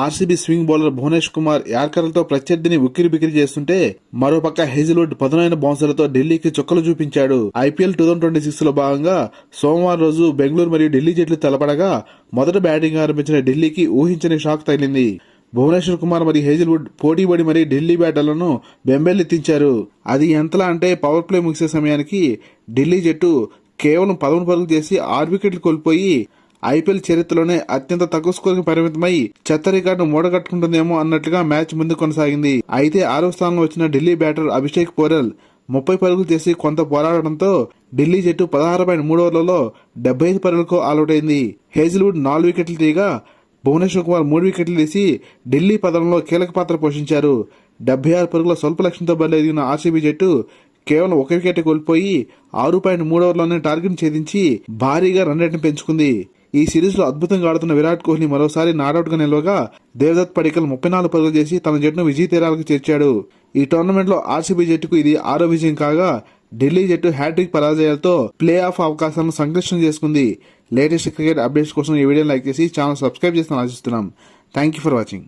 RCB swing bowler Bhuvnesh Kumar యార్కర్లతో ప్రత్యర్థిని ఉక్కిరిబిక్కిరి చేస్తుంటే మరోపక్క హేజిల్వుడ్ పదునైన బౌన్సర్లతో ఢిల్లీకి చుక్కలు చూపించాడు. ఐపీఎల్ 2026 లో భాగంగా సోమవారం రోజు బెంగళూరు మరియు ఢిల్లీ జట్లు తలపడగా మొదట బ్యాటింగ్ ఆరంభించిన ఢిల్లీకి ఊహించని షాక్ తగిలింది. భువనేశ్వర్ కుమార్ మరియు హేజిల్వుడ్ పోటీపడి మరీ ఢిల్లీ బ్యాటర్లను బెంబేలెత్తించారు. అది ఎంతలా అంటే పవర్ ప్లే ముగిసే సమయానికి ఢిల్లీ జట్టు కేవలం 11 పరుగులు చేసి 6 వికెట్లు కోల్పోయి ఐపీఎల్ చరిత్రలోనే అత్యంత తక్కువ స్కోర్ కి పరిమితమై చెత్త రికార్డు మూడగట్టుకుంటుందేమో అన్నట్లుగా మ్యాచ్ ముందు కొనసాగింది. అయితే 6వ స్థానంలో వచ్చిన ఢిల్లీ బ్యాటర్ అభిషేక్ పోరెల్ 30 పరుగులు చేసి కొంత పోరాడడంతో ఢిల్లీ జట్టు 16.3 ఓవర్లలో 75 పరుగులకు ఆలౌట్ అయింది. హేజిల్వుడ్ 4 వికెట్లు తీయగా భువనేశ్వర్ కుమార్ 3 వికెట్లు తీసి ఢిల్లీ పతనంలో కీలక పాత్ర పోషించారు. 76 పరుగుల స్వల్ప లక్ష్యంతో బరిలో ఆర్సీబీ జట్టు కేవలం 1 వికెట్ కోల్పోయి 6.3 ఓవర్లోనే టార్గెట్ ఛేదించి భారీగా రన్ రేట్ను పెంచుకుంది. ఈ సిరీస్ లో అద్భుతంగా ఆడుతున్న విరాట్ కోహ్లీ మరోసారి నాటౌట్ గా నిలవగా దేవదత్ పడికల్ 34 పరుగులు చేసి తన జట్టును విజయ తీరాలకు చేర్చాడు. ఈ టోర్నమెంట్ లో ఆర్సీబీ జట్టుకు ఇది 6వ విజయం కాగా ఢిల్లీ జట్టు హ్యాట్రిక్ పరాజయాలతో ప్లే ఆఫ్ అవకాశాలను సంక్లిష్టం చేసుకుంది. లేటెస్ట్ క్రికెట్ అప్డేట్స్ కోసం ఈ వీడియోని లైక్ చేసి ఛానల్ సబ్స్క్రైబ్ చేస్తాను ఆశిస్తున్నాం. Thank you for watching.